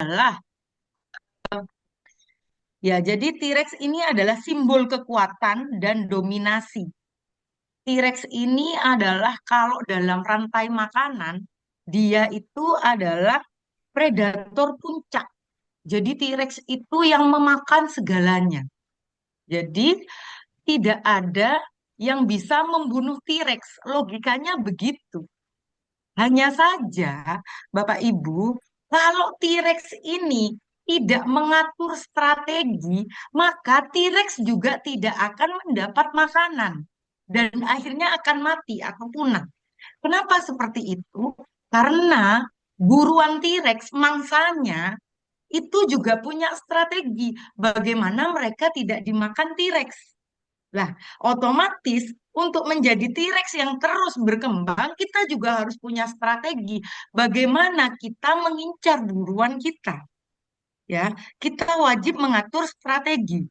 adalah ya, jadi T-Rex ini adalah simbol kekuatan dan dominasi. T-Rex ini adalah kalau dalam rantai makanan, dia itu adalah predator puncak. Jadi T-Rex itu yang memakan segalanya. Jadi tidak ada yang bisa membunuh T-Rex. Logikanya begitu. Hanya saja, Bapak Ibu, kalau T-Rex ini tidak mengatur strategi, maka T-Rex juga tidak akan mendapat makanan dan akhirnya akan mati atau punah. Kenapa seperti itu? Karena buruan T-Rex mangsanya itu juga punya strategi bagaimana mereka tidak dimakan T-Rex. Lah, otomatis untuk menjadi T-Rex yang terus berkembang, kita juga harus punya strategi bagaimana kita mengincar buruan kita. Ya, kita wajib mengatur strategi.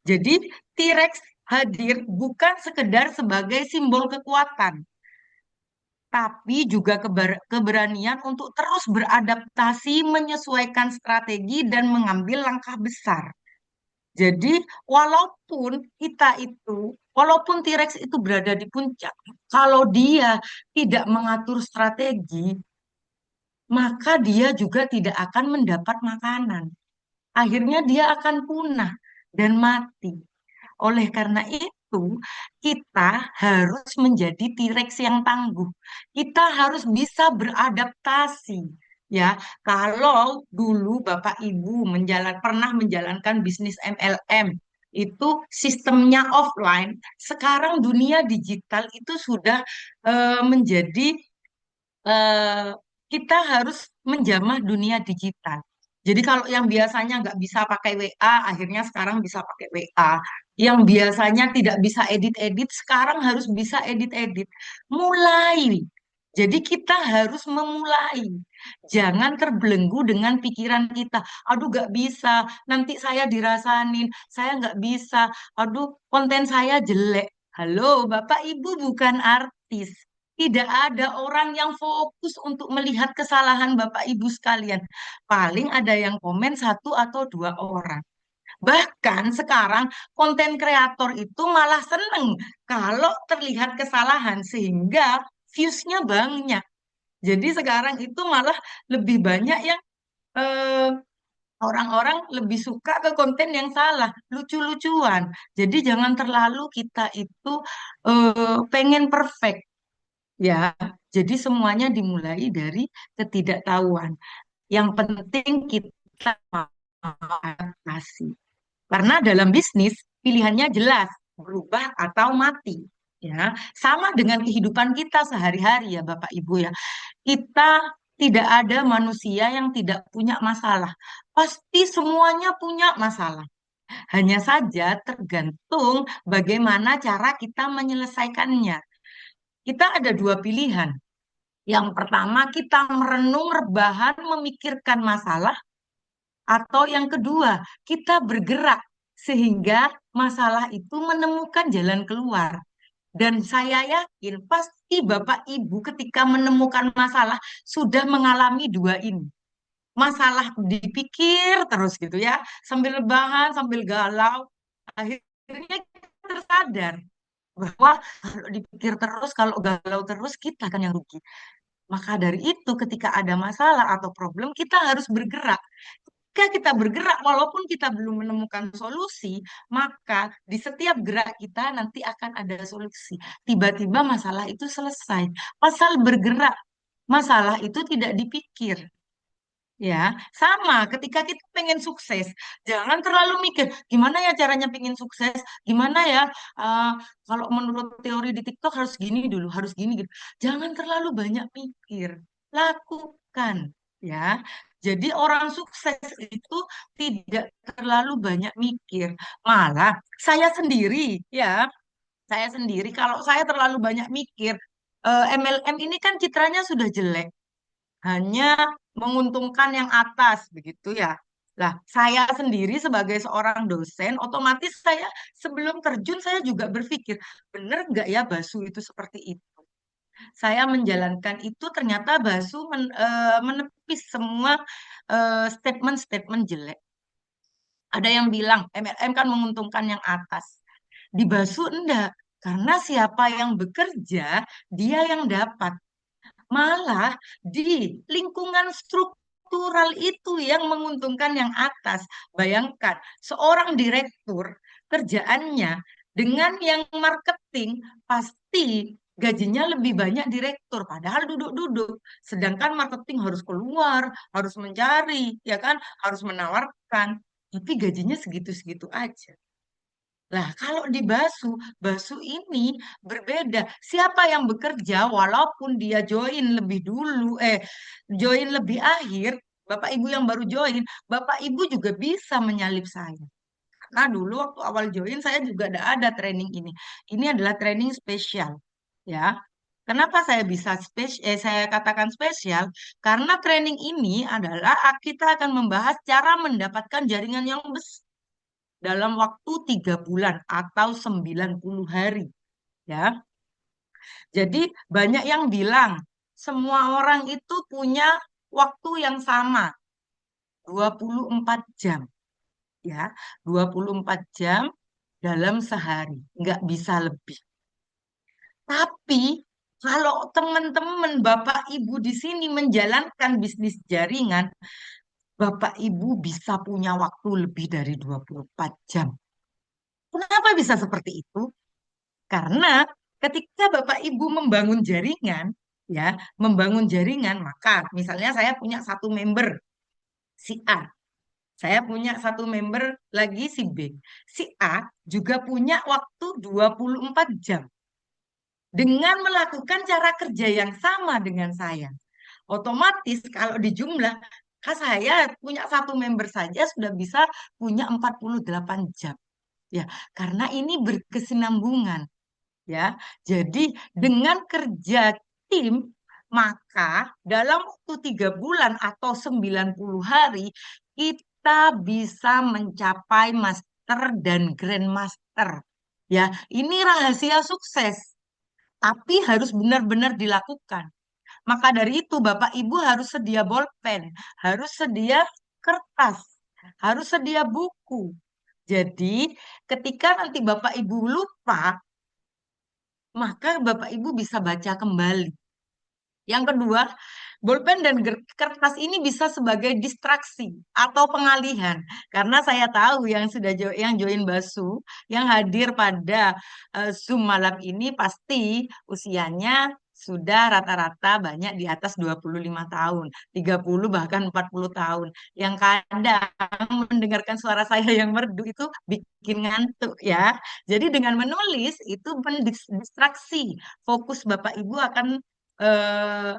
Jadi, T-Rex hadir bukan sekedar sebagai simbol kekuatan, tapi juga keberanian untuk terus beradaptasi, menyesuaikan strategi, dan mengambil langkah besar. Jadi, walaupun T-Rex itu berada di puncak, kalau dia tidak mengatur strategi, maka dia juga tidak akan mendapat makanan. Akhirnya dia akan punah dan mati. Oleh karena itu, kita harus menjadi T-Rex yang tangguh. Kita harus bisa beradaptasi. Ya, kalau dulu Bapak Ibu pernah menjalankan bisnis MLM, itu sistemnya offline. Sekarang dunia digital itu sudah menjadi eh, kita harus menjamah dunia digital. Jadi kalau yang biasanya nggak bisa pakai WA, akhirnya sekarang bisa pakai WA. Yang biasanya tidak bisa edit-edit, sekarang harus bisa edit-edit. Mulai. Jadi kita harus memulai. Jangan terbelenggu dengan pikiran kita. Aduh, nggak bisa. Nanti saya dirasanin. Saya nggak bisa. Aduh, konten saya jelek. Halo, Bapak Ibu bukan artis. Tidak ada orang yang fokus untuk melihat kesalahan Bapak Ibu sekalian. Paling ada yang komen satu atau dua orang. Bahkan sekarang konten kreator itu malah seneng kalau terlihat kesalahan sehingga views-nya banyak. Jadi sekarang itu malah lebih banyak yang eh, orang-orang lebih suka ke konten yang salah, lucu-lucuan. Jadi jangan terlalu kita itu pengen perfect. Ya, jadi semuanya dimulai dari ketidaktahuan. Yang penting kita mau adaptasi. Karena dalam bisnis pilihannya jelas, berubah atau mati. Ya, sama dengan kehidupan kita sehari-hari ya Bapak Ibu ya. Kita tidak ada manusia yang tidak punya masalah. Pasti semuanya punya masalah. Hanya saja tergantung bagaimana cara kita menyelesaikannya. Kita ada dua pilihan. Yang pertama, kita merenung, rebahan, memikirkan masalah. Atau yang kedua, kita bergerak sehingga masalah itu menemukan jalan keluar. Dan saya yakin pasti Bapak Ibu ketika menemukan masalah sudah mengalami dua ini. Masalah dipikir terus gitu ya, sambil rebahan, sambil galau. Akhirnya kita tersadar bahwa kalau dipikir terus, kalau galau terus, kita kan yang rugi. Maka dari itu, ketika ada masalah atau problem, kita harus bergerak. Ketika kita bergerak, walaupun kita belum menemukan solusi, maka di setiap gerak kita nanti akan ada solusi. Tiba-tiba masalah itu selesai. Asal bergerak, masalah itu tidak dipikir. Ya, sama ketika kita pengen sukses, jangan terlalu mikir gimana ya caranya pengen sukses, gimana ya uh, kalau menurut teori di TikTok harus gini dulu, harus gini gitu. Jangan terlalu banyak mikir, lakukan ya. Jadi orang sukses itu tidak terlalu banyak mikir. Malah saya sendiri kalau saya terlalu banyak mikir, MLM ini kan citranya sudah jelek hanya menguntungkan yang atas begitu ya. Lah, saya sendiri sebagai seorang dosen, otomatis saya sebelum terjun saya juga berpikir, benar nggak ya Basu itu seperti itu? Saya menjalankan itu ternyata menepis semua statement-statement jelek. Ada yang bilang MLM kan menguntungkan yang atas. Di Basu enggak, karena siapa yang bekerja, dia yang dapat. Malah di lingkungan struktural itu yang menguntungkan yang atas. Bayangkan, seorang direktur kerjaannya dengan yang marketing pasti gajinya lebih banyak direktur, padahal duduk-duduk. Sedangkan marketing harus keluar, harus mencari, ya kan, harus menawarkan. Tapi gajinya segitu-segitu aja. Lah, kalau di Basu ini berbeda. Siapa yang bekerja walaupun dia join lebih akhir, Bapak Ibu yang baru join, Bapak Ibu juga bisa menyalip saya. Karena dulu waktu awal join saya juga ada training ini. Ini adalah training spesial, ya. Kenapa saya katakan spesial? Karena training ini adalah kita akan membahas cara mendapatkan jaringan yang besar dalam waktu 3 bulan atau 90 hari. Ya, jadi banyak yang bilang semua orang itu punya waktu yang sama, 24 jam. Ya, 24 jam dalam sehari, nggak bisa lebih. Tapi kalau teman-teman Bapak Ibu di sini menjalankan bisnis jaringan, Bapak Ibu bisa punya waktu lebih dari 24 jam. Kenapa bisa seperti itu? Karena ketika Bapak Ibu membangun jaringan, maka misalnya saya punya satu member si A, saya punya satu member lagi si B. Si A juga punya waktu 24 jam dengan melakukan cara kerja yang sama dengan saya. Otomatis kalau dijumlah, saya punya satu member saja sudah bisa punya 48 jam. Ya, karena ini berkesinambungan. Ya, jadi dengan kerja tim, maka dalam waktu 3 bulan atau 90 hari, kita bisa mencapai master dan grandmaster. Ya, ini rahasia sukses, tapi harus benar-benar dilakukan. Maka dari itu, Bapak Ibu harus sedia bolpen, harus sedia kertas, harus sedia buku. Jadi, ketika nanti Bapak Ibu lupa, maka Bapak Ibu bisa baca kembali. Yang kedua, bolpen dan kertas ini bisa sebagai distraksi atau pengalihan. Karena saya tahu yang join Basu, yang hadir pada Zoom malam ini pasti usianya sudah rata-rata banyak di atas 25 tahun, 30 bahkan 40 tahun. Yang kadang mendengarkan suara saya yang merdu itu bikin ngantuk ya. Jadi dengan menulis itu mendistraksi, fokus Bapak Ibu akan eh,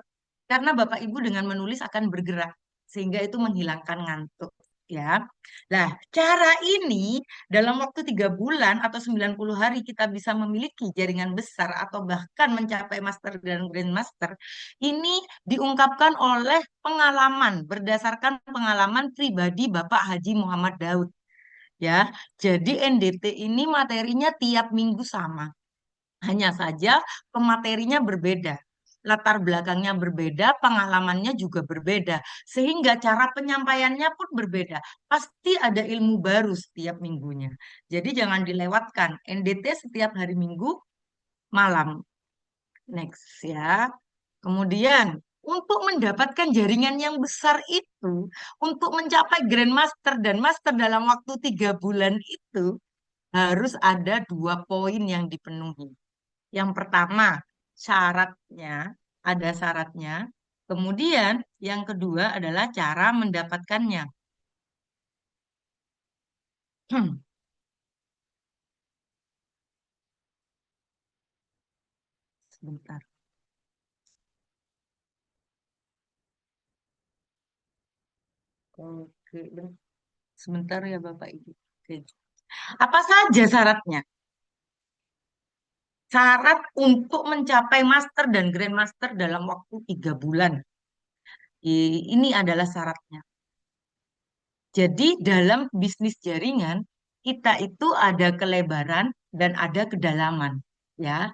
karena Bapak Ibu dengan menulis akan bergerak sehingga itu menghilangkan ngantuk ya. Nah, cara ini dalam waktu 3 bulan atau 90 hari kita bisa memiliki jaringan besar atau bahkan mencapai master dan grandmaster. Ini diungkapkan oleh pengalaman berdasarkan pengalaman pribadi Bapak Haji Muhammad Daud ya. Jadi NDT ini materinya tiap minggu sama. Hanya saja pematerinya berbeda. Latar belakangnya berbeda, pengalamannya juga berbeda. Sehingga cara penyampaiannya pun berbeda. Pasti ada ilmu baru setiap minggunya. Jadi jangan dilewatkan. NDT setiap hari Minggu malam. Next ya. Kemudian untuk mendapatkan jaringan yang besar itu, untuk mencapai Grandmaster dan Master dalam waktu 3 bulan itu, harus ada 2 poin yang dipenuhi. Yang pertama, syaratnya, ada syaratnya. Kemudian yang kedua adalah cara mendapatkannya. Sebentar. Oke, sebentar ya Bapak Ibu. Oke. Apa saja syaratnya? Syarat untuk mencapai master dan grandmaster dalam waktu 3 bulan. Ini adalah syaratnya. Jadi dalam bisnis jaringan, kita itu ada kelebaran dan ada kedalaman. Ya,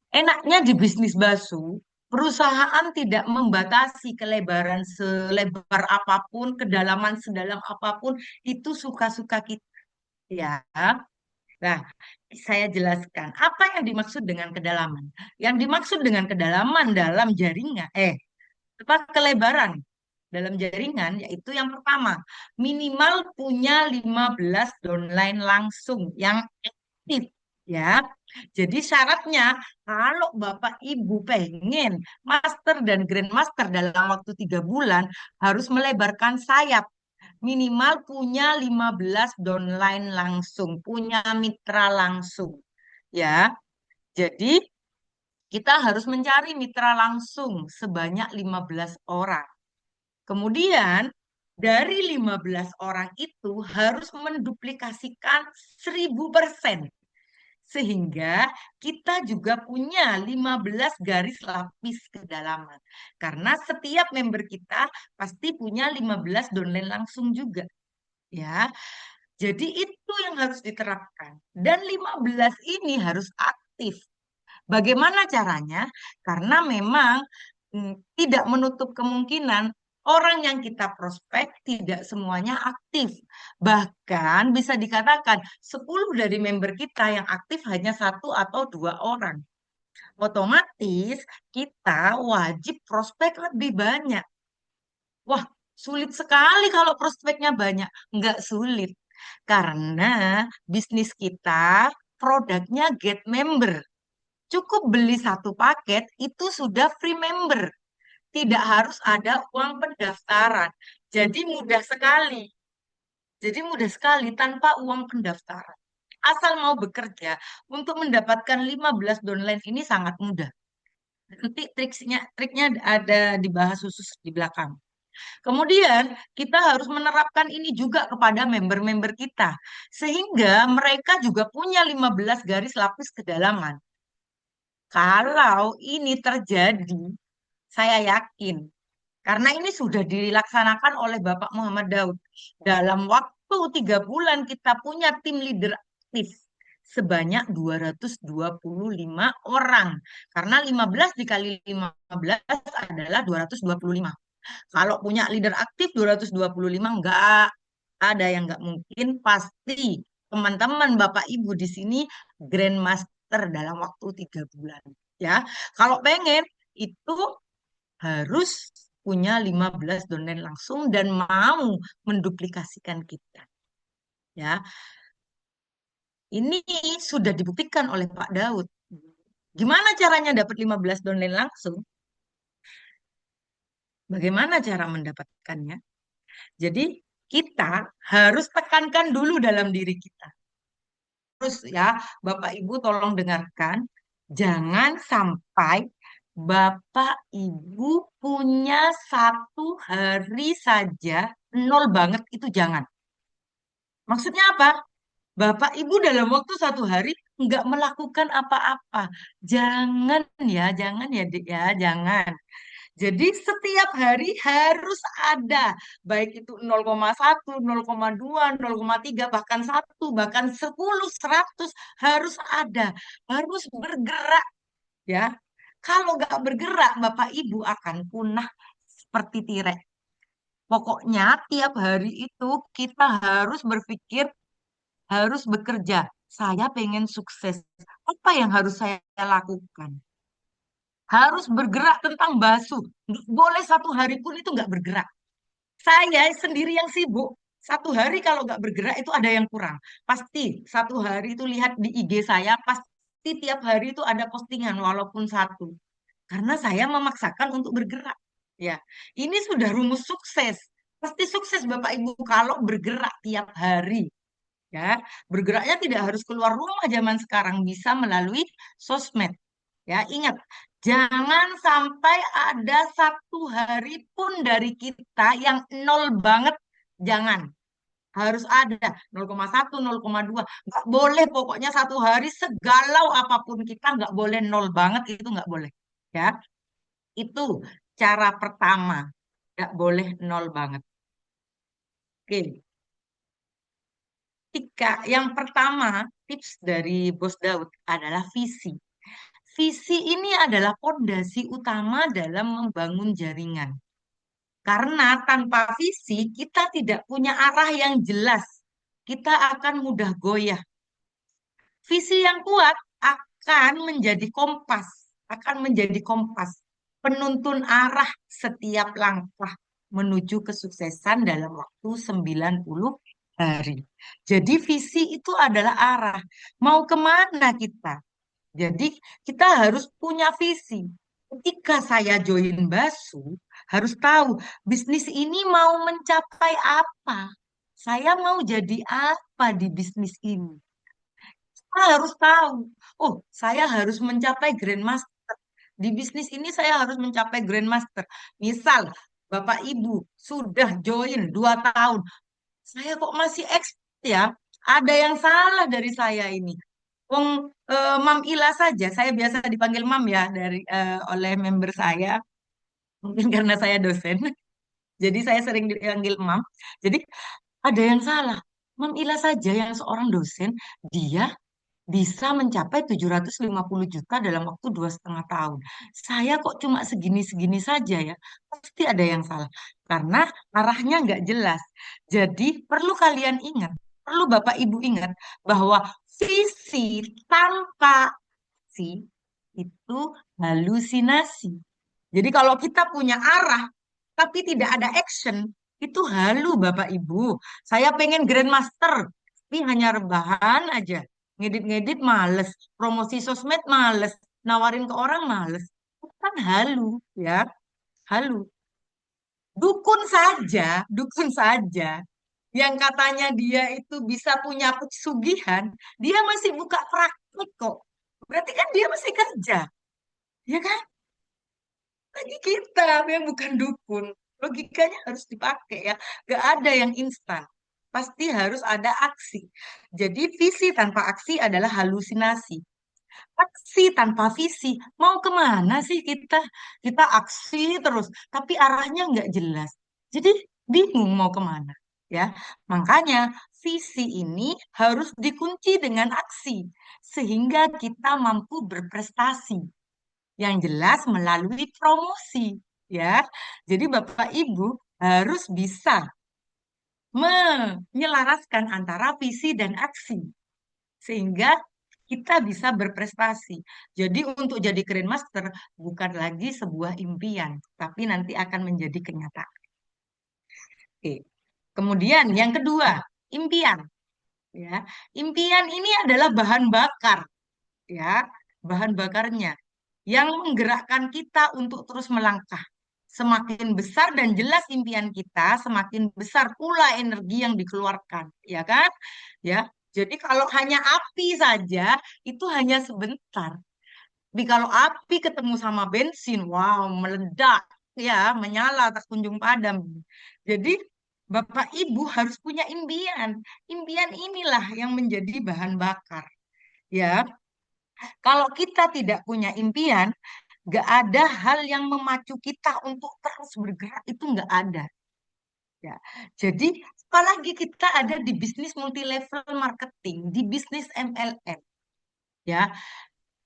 Enaknya di bisnis bakso, perusahaan tidak membatasi kelebaran selebar apapun, kedalaman sedalam apapun, itu suka-suka kita. Ya, nah, saya jelaskan apa yang dimaksud dengan kedalaman. Yang dimaksud dengan kedalaman dalam jaringan, apa kelebaran dalam jaringan, yaitu yang pertama, minimal punya 15 downline langsung yang aktif, ya. Jadi syaratnya kalau Bapak Ibu pengen master dan grandmaster dalam waktu 3 bulan harus melebarkan sayap, minimal punya 15 downline langsung, punya mitra langsung, ya. Jadi kita harus mencari mitra langsung sebanyak 15 orang. Kemudian dari 15 orang itu harus menduplikasikan 1000%. Sehingga kita juga punya 15 garis lapis kedalaman. Karena setiap member kita pasti punya 15 downline langsung juga. Ya, jadi itu yang harus diterapkan. Dan 15 ini harus aktif. Bagaimana caranya? Karena memang tidak menutup kemungkinan orang yang kita prospek tidak semuanya aktif. Bahkan bisa dikatakan 10 dari member kita yang aktif hanya satu atau dua orang. Otomatis kita wajib prospek lebih banyak. Wah, sulit sekali kalau prospeknya banyak. Nggak sulit. Karena bisnis kita produknya get member. Cukup beli satu paket itu sudah free member. Tidak harus ada uang pendaftaran. Jadi mudah sekali. Jadi mudah sekali tanpa uang pendaftaran. Asal mau bekerja untuk mendapatkan 15 downline ini sangat mudah. Nanti triknya ada dibahas khusus di belakang. Kemudian kita harus menerapkan ini juga kepada member-member kita. Sehingga mereka juga punya 15 garis lapis kedalaman. Kalau ini terjadi, saya yakin, karena ini sudah dilaksanakan oleh Bapak Muhammad Daud. Dalam waktu 3 bulan kita punya tim leader aktif sebanyak 225 orang. Karena 15 dikali 15 adalah 225. Kalau punya leader aktif 225 enggak ada yang enggak mungkin. Pasti teman-teman Bapak Ibu di sini grandmaster dalam waktu 3 bulan. Ya, kalau pengen itu harus punya 15 domain langsung dan mau menduplikasikan kita. Ya, ini sudah dibuktikan oleh Pak Daud. Gimana caranya dapat 15 domain langsung? Bagaimana cara mendapatkannya? Jadi kita harus tekankan dulu dalam diri kita. Terus ya, Bapak Ibu tolong dengarkan, jangan sampai Bapak Ibu punya 1 hari saja nol banget, itu jangan. Maksudnya apa? Bapak Ibu dalam waktu 1 hari nggak melakukan apa-apa. Jangan ya, jangan ya, Dik ya, jangan. Jadi setiap hari harus ada, baik itu 0,1, 0,2, 0,3, bahkan 1, bahkan 10, 100 harus ada, harus bergerak ya. Kalau nggak bergerak, Bapak Ibu akan punah seperti tirai. Pokoknya tiap hari itu kita harus berpikir, harus bekerja. Saya pengen sukses. Apa yang harus saya lakukan? Harus bergerak tentang basuh. Nggak boleh 1 hari pun itu nggak bergerak. Saya sendiri yang sibuk. 1 hari kalau nggak bergerak itu ada yang kurang. Pasti 1 hari itu lihat di IG saya, pasti tiap hari itu ada postingan walaupun satu. Karena saya memaksakan untuk bergerak. Ya, ini sudah rumus sukses. Pasti sukses Bapak Ibu kalau bergerak tiap hari. Ya, bergeraknya tidak harus keluar rumah zaman sekarang, bisa melalui sosmed. Ya, ingat, jangan sampai ada 1 hari pun dari kita yang nol banget. Jangan. Harus ada 0,1, 0,2. Nggak boleh, pokoknya 1 hari segalau apapun kita nggak boleh nol banget, itu nggak boleh. Ya, itu cara pertama. Nggak boleh nol banget. Oke. Yang pertama, tips dari Bos Daud adalah visi. Visi ini adalah fondasi utama dalam membangun jaringan. Karena tanpa visi, kita tidak punya arah yang jelas. Kita akan mudah goyah. Visi yang kuat akan menjadi kompas, penuntun arah setiap langkah menuju kesuksesan dalam waktu 90 hari. Jadi visi itu adalah arah. Mau kemana kita? Jadi kita harus punya visi. Ketika saya join Basu, harus tahu bisnis ini mau mencapai apa. Saya mau jadi apa di bisnis ini. Saya harus tahu. Oh, saya harus mencapai Grandmaster. Di bisnis ini saya harus mencapai Grandmaster. Misal, Bapak Ibu sudah join 2 tahun. Saya kok masih expert ya? Ada yang salah dari saya ini. Wong Mam Ila saja, saya biasa dipanggil Mam ya oleh member saya. Mungkin karena saya dosen. Jadi saya sering dipanggil Mam. Jadi ada yang salah. Mam Ila saja yang seorang dosen, dia bisa mencapai 750 juta dalam waktu 2,5 tahun. Saya kok cuma segini-segini saja ya? Pasti ada yang salah. Karena arahnya nggak jelas. Jadi perlu kalian ingat, perlu Bapak Ibu ingat bahwa visi tanpa aksi itu halusinasi. Jadi kalau kita punya arah tapi tidak ada action, itu halu Bapak Ibu. Saya pengen Grandmaster, tapi hanya rebahan aja. Ngedit-ngedit males, promosi sosmed males, nawarin ke orang males. Itu kan halu, ya. Halu. Dukun saja. Yang katanya dia itu bisa punya pesugihan, dia masih buka praktik kok. Berarti kan dia masih kerja, ya kan? Lagi kita yang bukan dukun. Logikanya harus dipakai ya. Gak ada yang instan. Pasti harus ada aksi. Jadi visi tanpa aksi adalah halusinasi. Aksi tanpa visi. Mau kemana sih kita? Kita aksi terus. Tapi arahnya nggak jelas. Jadi bingung mau kemana. Ya, makanya visi ini harus dikunci dengan aksi. Sehingga kita mampu berprestasi yang jelas melalui promosi ya. Jadi Bapak Ibu harus bisa menyelaraskan antara visi dan aksi sehingga kita bisa berprestasi. Jadi untuk jadi Grandmaster bukan lagi sebuah impian, tapi nanti akan menjadi kenyataan. Oke. Kemudian yang kedua, impian ya. Impian ini adalah bahan bakar ya, bahan bakarnya yang menggerakkan kita untuk terus melangkah. Semakin besar dan jelas impian kita, semakin besar pula energi yang dikeluarkan, ya kan? Ya. Jadi kalau hanya api saja itu hanya sebentar. Tapi kalau api ketemu sama bensin, wow, meledak, ya, menyala tak kunjung padam. Jadi Bapak Ibu harus punya impian. Impian inilah yang menjadi bahan bakar. Ya, kalau kita tidak punya impian, gak ada hal yang memacu kita untuk terus bergerak itu nggak ada. Ya, jadi apalagi kita ada di bisnis multi level marketing, di bisnis MLM, ya,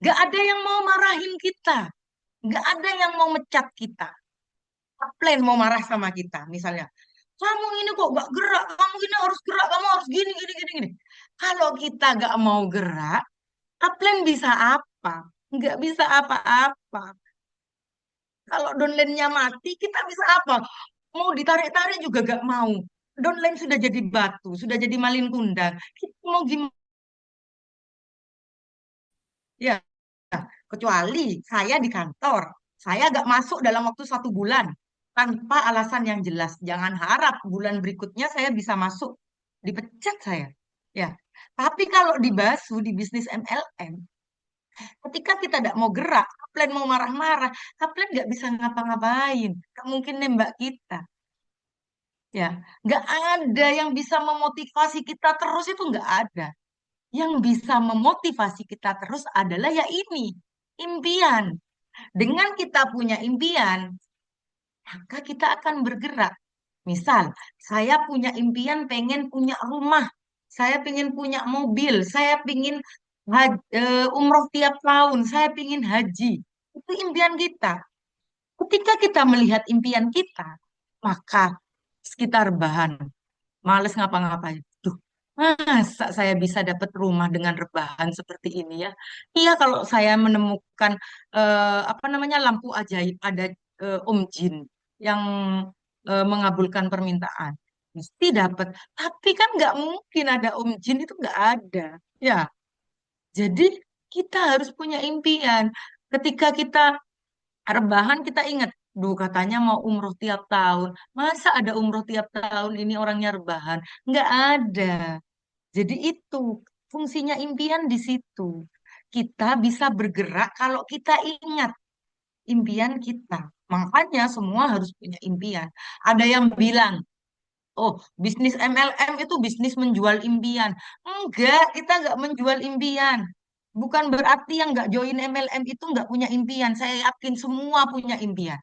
gak ada yang mau marahin kita, gak ada yang mau mecat kita. Plan mau marah sama kita, misalnya, kamu ini kok gak gerak, kamu ini harus gerak, kamu harus gini, gini, gini, gini. Kalau kita gak mau gerak, upline bisa apa? Nggak bisa apa-apa. Kalau downline-nya mati, kita bisa apa? Mau ditarik-tarik juga gak mau. Downline sudah jadi batu, sudah jadi malin kundang. Kita mau gimana? Ya, kecuali saya di kantor. Saya gak masuk dalam waktu 1 bulan tanpa alasan yang jelas. Jangan harap bulan berikutnya saya bisa masuk. Dipecat saya. Ya, tapi kalau di Basu, di bisnis MLM, ketika kita tidak mau gerak, Kaplen mau marah-marah, Kaplen nggak bisa ngapa-ngapain, nggak mungkin nembak kita. Ya, nggak ada yang bisa memotivasi kita terus itu nggak ada. Yang bisa memotivasi kita terus adalah ya ini, impian. Dengan kita punya impian, maka kita akan bergerak. Misal, saya punya impian pengen punya rumah, saya pengen punya mobil, saya pengen umroh tiap tahun, saya pingin haji. Itu impian kita. Ketika kita melihat impian kita, maka sekitar bahan, males ngapa-ngapain. Duh, masa saya bisa dapat rumah dengan rebahan seperti ini ya? Iya, kalau saya menemukan apa namanya lampu ajaib ada Om Jin yang mengabulkan permintaan, mesti dapat. Tapi kan nggak mungkin ada Om Jin itu nggak ada. Ya, jadi kita harus punya impian. Ketika kita rebahan kita ingat, duh katanya mau umroh tiap tahun. Masa ada umroh tiap tahun ini orangnya rebahan? Nggak ada. Jadi itu fungsinya impian di situ. Kita bisa bergerak kalau kita ingat impian kita. Makanya semua harus punya impian. Ada yang bilang, oh, bisnis MLM itu bisnis menjual impian. Enggak, kita nggak menjual impian. Bukan berarti yang nggak join MLM itu nggak punya impian. Saya yakin semua punya impian.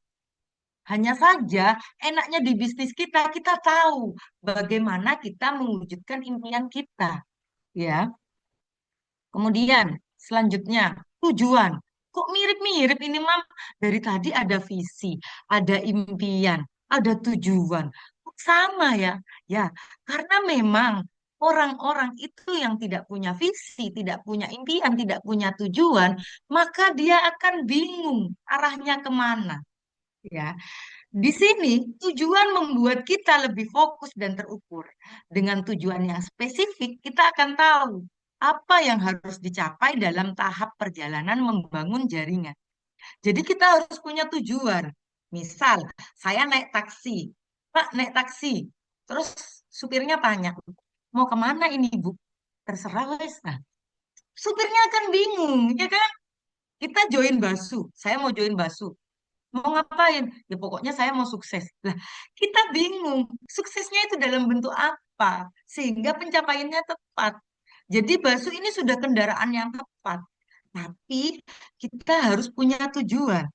Hanya saja, enaknya di bisnis kita, kita tahu bagaimana kita mewujudkan impian kita. Ya, kemudian selanjutnya tujuan. Kok mirip-mirip ini, Mam? Dari tadi ada visi, ada impian, ada tujuan. Kok sama ya? Ya, karena memang orang-orang itu yang tidak punya visi, tidak punya impian, tidak punya tujuan, maka dia akan bingung arahnya kemana. Ya, di sini tujuan membuat kita lebih fokus dan terukur. Dengan tujuan yang spesifik, kita akan tahu apa yang harus dicapai dalam tahap perjalanan membangun jaringan. Jadi kita harus punya tujuan. Misal, saya naik taksi. Pak, naik taksi. Terus supirnya tanya, mau kemana ini, Bu? Terserah, wes. Nah, supirnya akan bingung, ya kan? Kita join Basu. Saya mau join Basu. Mau ngapain? Ya pokoknya saya mau sukses. Lah, kita bingung. Suksesnya itu dalam bentuk apa? Sehingga pencapaiannya tepat. Jadi Basu ini sudah kendaraan yang tepat. Tapi kita harus punya tujuan.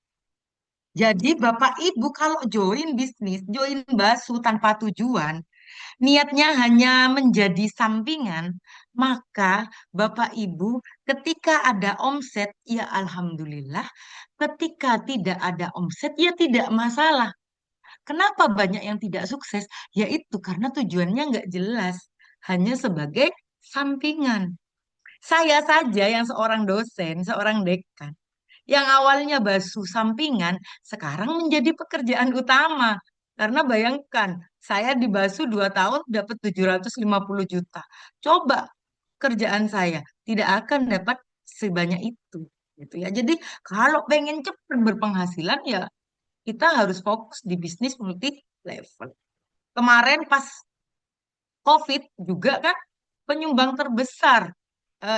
Jadi Bapak Ibu kalau join bisnis, join Basu tanpa tujuan, niatnya hanya menjadi sampingan, maka Bapak Ibu ketika ada omset, ya alhamdulillah. Ketika tidak ada omset, ya tidak masalah. Kenapa banyak yang tidak sukses? Yaitu karena tujuannya nggak jelas, hanya sebagai sampingan. Saya saja yang seorang dosen, seorang dekan, yang awalnya basuh sampingan, sekarang menjadi pekerjaan utama. Karena bayangkan, saya di Basu 2 tahun dapat 750 juta. Coba kerjaan saya tidak akan dapat sebanyak itu. Gitu ya. Jadi kalau pengen cepat berpenghasilan ya kita harus fokus di bisnis multi level. Kemarin pas COVID juga kan penyumbang terbesar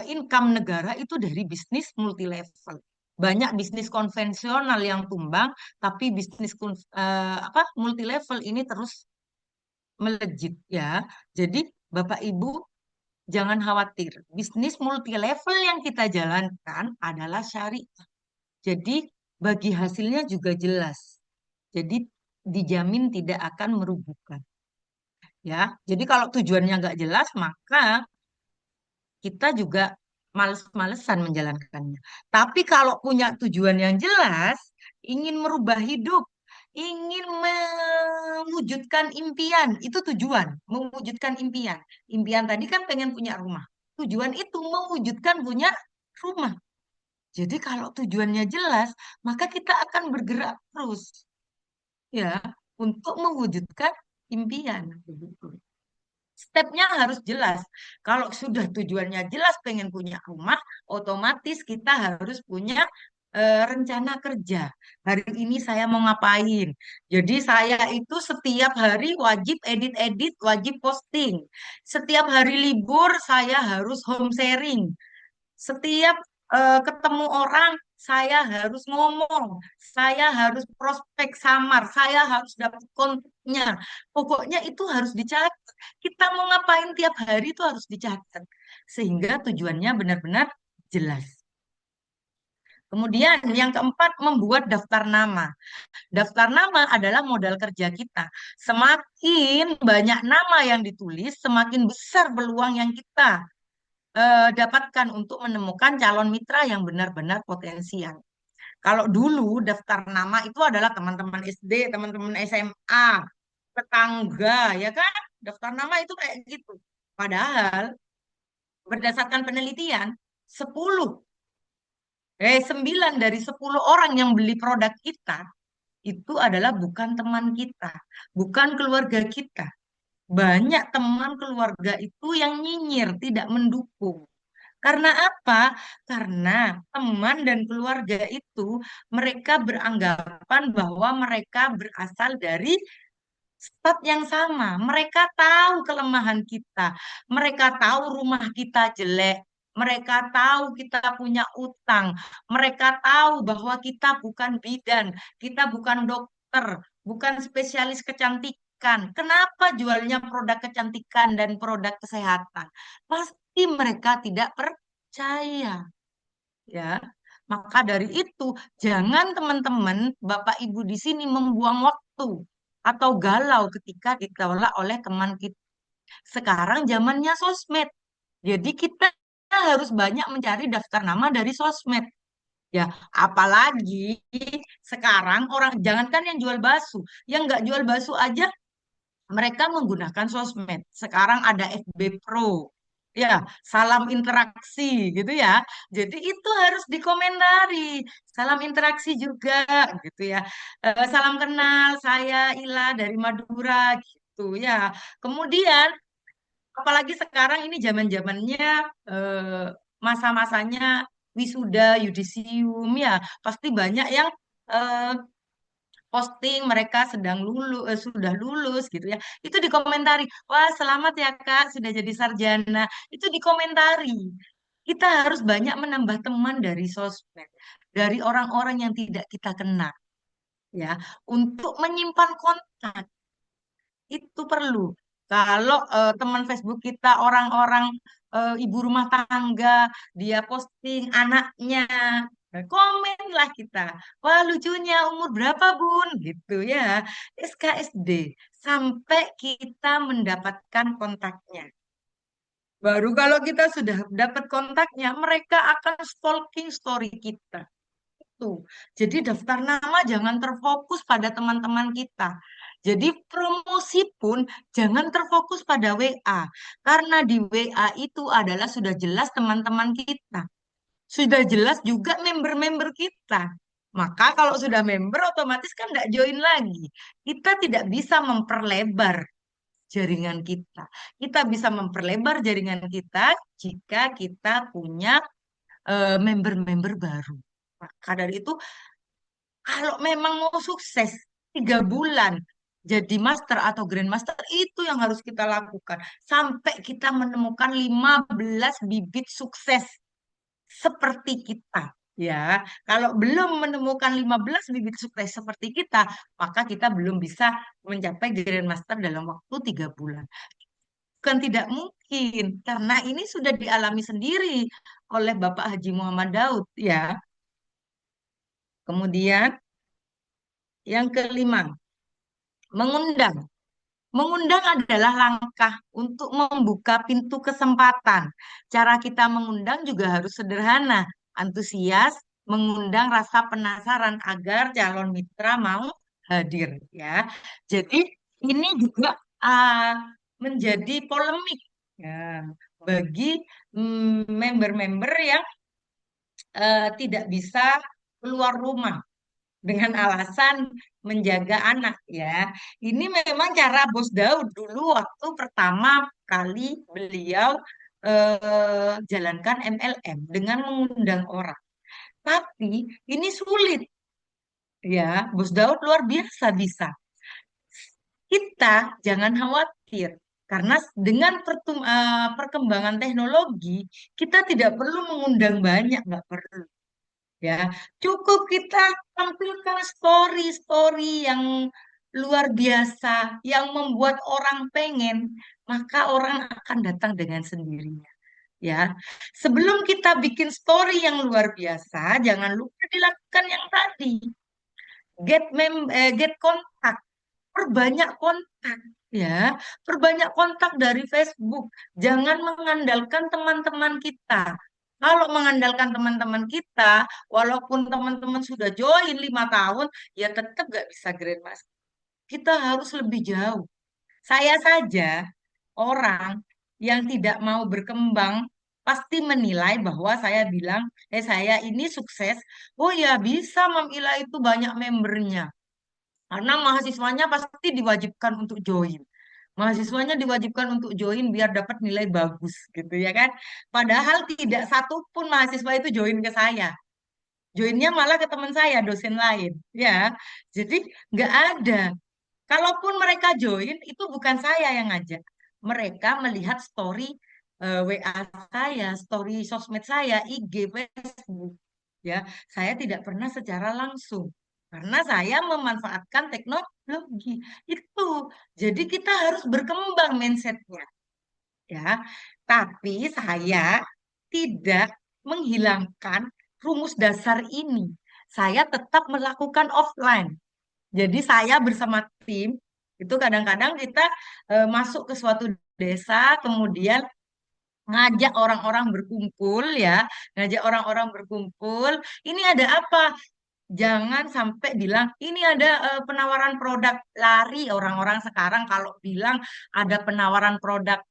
income negara itu dari bisnis multi level. Banyak bisnis konvensional yang tumbang, tapi bisnis apa multi level ini terus melejit ya. Jadi Bapak Ibu jangan khawatir. Bisnis multi level yang kita jalankan adalah syariah. Jadi bagi hasilnya juga jelas. Jadi dijamin tidak akan merugikan. Ya, jadi kalau tujuannya nggak jelas, maka kita juga males-malesan menjalankannya. Tapi kalau punya tujuan yang jelas, ingin merubah hidup, ingin mewujudkan impian, itu tujuan, mewujudkan impian. Impian tadi kan pengen punya rumah. Tujuan itu mewujudkan punya rumah. Jadi kalau tujuannya jelas, maka kita akan bergerak terus ya untuk mewujudkan impian. Stepnya harus jelas. Kalau sudah tujuannya jelas pengen punya rumah, otomatis kita harus punya rencana kerja. Hari ini saya mau ngapain? Jadi saya itu setiap hari wajib edit-edit, wajib posting. Setiap hari libur saya harus home sharing. Setiap ketemu orang, saya harus ngomong, saya harus prospek samar, saya harus dapat kontaknya. Pokoknya itu harus dicatat. Kita mau ngapain tiap hari itu harus dicatat. Sehingga tujuannya benar-benar jelas. Kemudian yang keempat, membuat daftar nama. Daftar nama adalah modal kerja kita. Semakin banyak nama yang ditulis, semakin besar peluang yang kita dapatkan untuk menemukan calon mitra yang benar-benar potensial. Kalau dulu daftar nama itu adalah teman-teman SD, teman-teman SMA, tetangga, ya kan? Daftar nama itu kayak gitu. Padahal berdasarkan penelitian, 9 dari 10 orang yang beli produk kita itu adalah bukan teman kita, bukan keluarga kita. Banyak teman keluarga itu yang nyinyir, tidak mendukung. Karena apa? Karena teman dan keluarga itu mereka beranggapan bahwa mereka berasal dari stat yang sama. Mereka tahu kelemahan kita. Mereka tahu rumah kita jelek. Mereka tahu kita punya utang. Mereka tahu bahwa kita bukan bidan, kita bukan dokter, bukan spesialis kecantikan. Kenapa jualnya produk kecantikan dan produk kesehatan? Pasti mereka tidak percaya, ya. Maka dari itu, jangan teman-teman, Bapak Ibu di sini membuang waktu atau galau ketika ditolak oleh teman kita. Sekarang zamannya sosmed. Jadi kita harus banyak mencari daftar nama dari sosmed. Ya, apalagi sekarang orang jangankan yang jual bakso, yang nggak jual bakso aja mereka menggunakan sosmed. Sekarang ada FB Pro. Ya, salam interaksi gitu ya. Jadi itu harus dikomentari. Salam interaksi juga gitu ya. Salam kenal, saya Ila dari Madura gitu ya. Kemudian apalagi sekarang ini zaman-zamannya masa-masanya wisuda, yudisium ya. Pasti banyak yang eh, posting mereka sedang sudah lulus gitu ya. Itu dikomentari, wah selamat ya Kak sudah jadi sarjana. Itu dikomentari. Kita harus banyak menambah teman dari sosmed, dari orang-orang yang tidak kita kenal ya, untuk menyimpan kontak itu perlu. Kalau teman Facebook kita orang-orang ibu rumah tangga, dia posting anaknya, komenlah kita. Wah lucunya umur berapa Bun? Gitu ya. SKSD sampai kita mendapatkan kontaknya. Baru kalau kita sudah dapat kontaknya, mereka akan stalking story kita. Tuh. Jadi daftar nama jangan terfokus pada teman-teman kita. Jadi promosi pun jangan terfokus pada WA. Karena di WA itu adalah sudah jelas teman-teman kita. Sudah jelas juga member-member kita. Maka kalau sudah member otomatis kan nggak join lagi. Kita tidak bisa memperlebar jaringan kita. Kita bisa memperlebar jaringan kita jika kita punya member-member baru. Maka dari itu kalau memang mau sukses 3 bulan jadi master atau grandmaster itu yang harus kita lakukan sampai kita menemukan 15 bibit sukses seperti kita. Ya, kalau belum menemukan 15 bibit sukses seperti kita, maka kita belum bisa mencapai grandmaster dalam waktu 3 bulan. Bukan tidak mungkin, karena ini sudah dialami sendiri oleh Bapak Haji Muhammad Daud, ya. Kemudian yang kelima, mengundang. Mengundang adalah langkah untuk membuka pintu kesempatan. Cara kita mengundang juga harus sederhana, antusias, mengundang rasa penasaran agar calon mitra mau hadir ya. Jadi ini juga menjadi polemik ya bagi member-member yang tidak bisa keluar rumah dengan alasan menjaga anak ya. Ini memang cara Bos Daud dulu waktu pertama kali beliau jalankan MLM dengan mengundang orang. Tapi ini sulit ya. Bos Daud luar biasa bisa. Kita jangan khawatir karena dengan perkembangan teknologi kita tidak perlu mengundang banyak, nggak perlu. Ya, cukup kita tampilkan story-story yang luar biasa, yang membuat orang pengen, maka orang akan datang dengan sendirinya. Ya, sebelum kita bikin story yang luar biasa, jangan lupa dilakukan yang tadi, get kontak, perbanyak kontak. Ya, perbanyak kontak dari Facebook. Jangan mengandalkan teman-teman kita. Kalau mengandalkan teman-teman kita, walaupun teman-teman sudah join 5 tahun, ya tetap gak bisa Grandmaster. Kita harus lebih jauh. Saya saja orang yang tidak mau berkembang pasti menilai bahwa saya bilang, saya ini sukses. Oh ya bisa Mam Ila itu banyak membernya. Karena mahasiswanya pasti diwajibkan untuk join. Mahasiswanya diwajibkan untuk join biar dapat nilai bagus gitu ya kan. Padahal tidak satupun mahasiswa itu join ke saya. Joinnya malah ke teman saya, dosen lain. Ya, jadi nggak ada. Kalaupun mereka join, itu bukan saya yang ngajak. Mereka melihat story WA saya, story sosmed saya, IG, Facebook. Ya, saya tidak pernah secara langsung karena saya memanfaatkan teknologi itu. Jadi kita harus berkembang mindsetnya, ya. Tapi saya tidak menghilangkan rumus dasar ini. Saya tetap melakukan offline. Jadi saya bersama tim itu kadang-kadang kita masuk ke suatu desa, kemudian ngajak orang-orang berkumpul ya, ngajak orang-orang berkumpul. Ini ada apa? Jangan sampai bilang ini ada penawaran produk, lari orang-orang sekarang kalau bilang ada penawaran produk,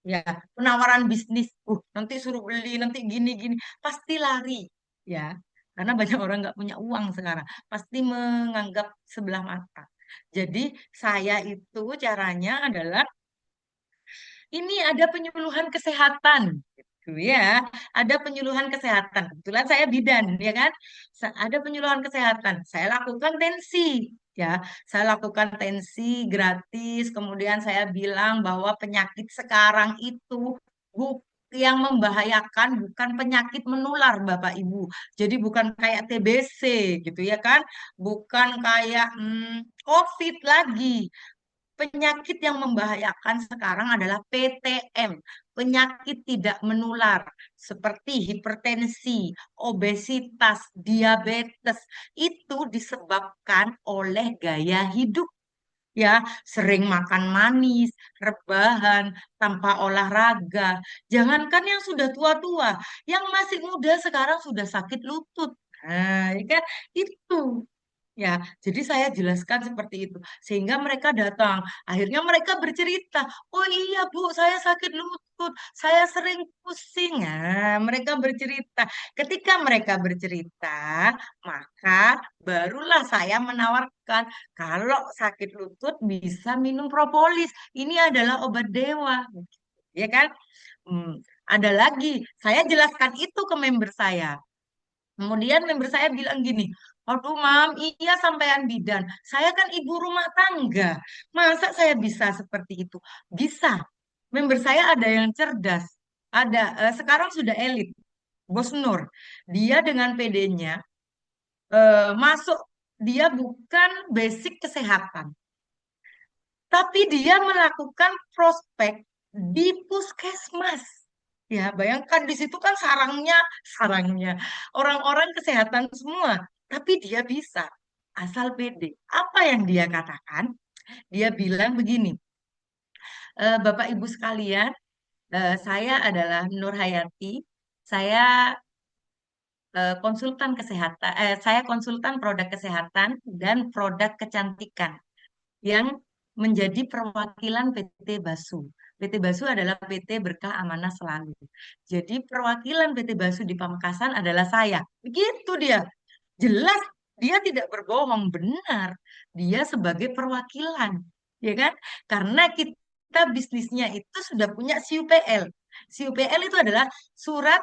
ya penawaran bisnis. Nanti suruh beli, nanti gini-gini, pasti lari ya. Karena banyak orang nggak punya uang sekarang, pasti menganggap sebelah mata. Jadi saya itu caranya adalah ini ada penyuluhan kesehatan gitu ya. Ada penyuluhan kesehatan. Kebetulan saya bidan ya kan. Ada penyuluhan kesehatan. Saya lakukan tensi ya. Saya lakukan tensi gratis. Kemudian saya bilang bahwa penyakit sekarang itu bu yang membahayakan bukan penyakit menular Bapak Ibu. Jadi bukan kayak TBC gitu ya kan. Bukan kayak COVID lagi. Penyakit yang membahayakan sekarang adalah PTM, penyakit tidak menular seperti hipertensi, obesitas, diabetes. Itu disebabkan oleh gaya hidup ya, sering makan manis, rebahan, tanpa olahraga. Jangankan yang sudah tua-tua, yang masih muda sekarang sudah sakit lutut. Nah, ya kan itu. Ya, jadi saya jelaskan seperti itu. Sehingga mereka datang. Akhirnya mereka bercerita, oh iya Bu, saya sakit lutut, saya sering pusing. Nah, mereka bercerita. Ketika mereka bercerita, maka barulah saya menawarkan, kalau sakit lutut bisa minum propolis. Ini adalah obat dewa. Ya kan? Hmm, ada lagi, saya jelaskan itu ke member saya. Kemudian member saya bilang gini, aduh mam, iya sampean bidan. Saya kan ibu rumah tangga. Masa saya bisa seperti itu? Bisa. Member saya ada yang cerdas. Ada, sekarang sudah elit. Bos Nur. Dia dengan PD-nya masuk, dia bukan basic kesehatan. Tapi dia melakukan prospek di puskesmas. Ya, bayangkan di situ kan sarangnya orang-orang kesehatan semua, tapi dia bisa asal pede. Apa yang dia katakan? Dia bilang begini, Bapak Ibu sekalian, saya adalah Nur Hayati, saya konsultan kesehatan, saya konsultan produk kesehatan dan produk kecantikan yang menjadi perwakilan PT Basu. PT Basu adalah PT Berkah Amanah Selalu. Jadi perwakilan PT Basu di Pamekasan adalah saya. Begitu dia. Jelas dia tidak berbohong, benar. Dia sebagai perwakilan, ya kan? Karena kita bisnisnya itu sudah punya CUPL. CUPL itu adalah surat